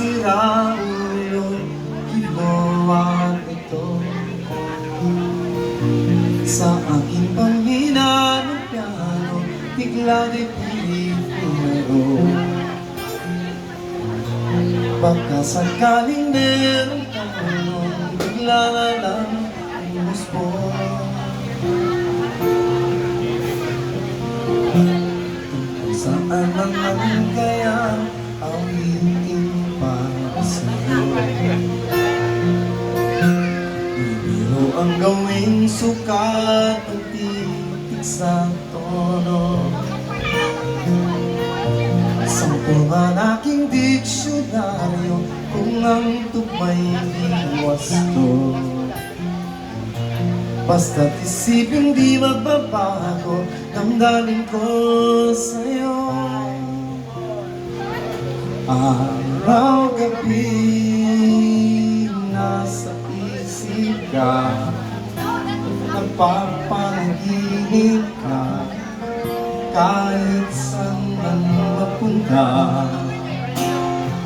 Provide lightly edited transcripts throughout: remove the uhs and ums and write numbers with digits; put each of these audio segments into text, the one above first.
sira ulo, ginawa ito. Sa aking panghina ng piano, bigla di pinipinaro. Baka sakaling meron tanong, bigla na lang umuspo. Saan naman kaya awitin para sa'yo? Bibiro ang gawing sukat at titik sa tono. Sampung ang aking diksyonaryo kung ang tugmay di wasto. Basta't isipin di magbabago, damdamin ko sa'yo. Araw-gabi nasa isip ka, nagpapanaginip ka, kahit saan man mapunta.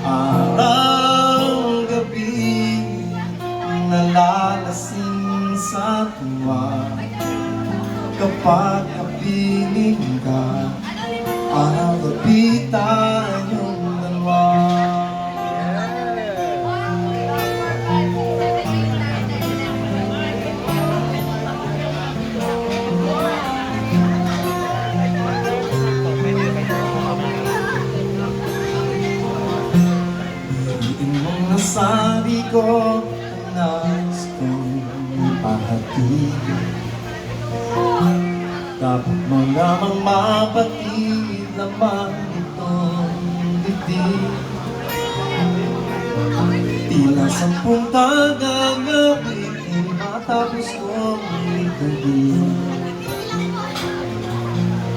Araw-gabi nalalasing sa tuwa, kapag kapiling ka, araw-gabi tayong dalawa. Biriin mong nasabi ko ang nais kong pahatid. Dapat mo namang mapatid naman itong dibdib. Tila 10 tagang awitin matapos kong itagin.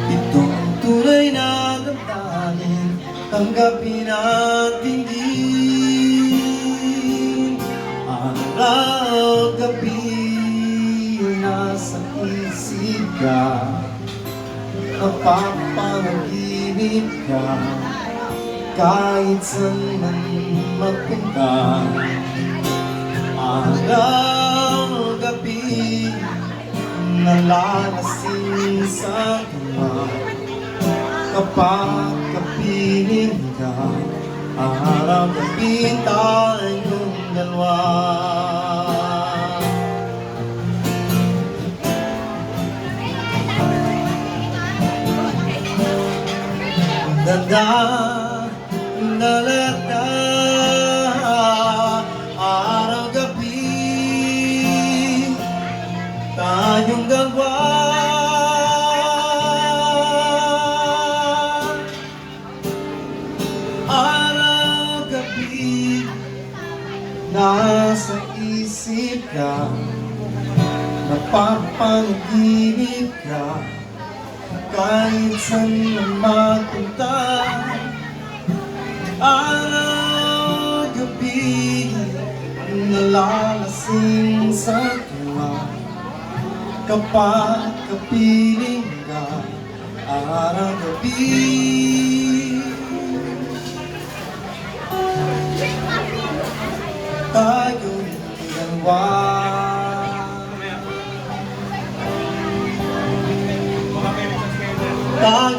Ito ang tunay na damdamin, tanggapin at tingin. Araw-gabi nasa isip ka, napapanaginip ka, kahit saan man magpunta. Araw-gabi nalalasing sa tuwa, kapag kapiling ka, araw-gabi tayong dalawa. Dalata araw-gabi tayong dalawa. Araw-gabi nasa isip ka, napapanaginip ka, kahit saan man mapunta. Araw-gabi nalalasing sa tuwa, kapag kapiling ka, araw-gabi tayong dalawa. Tayong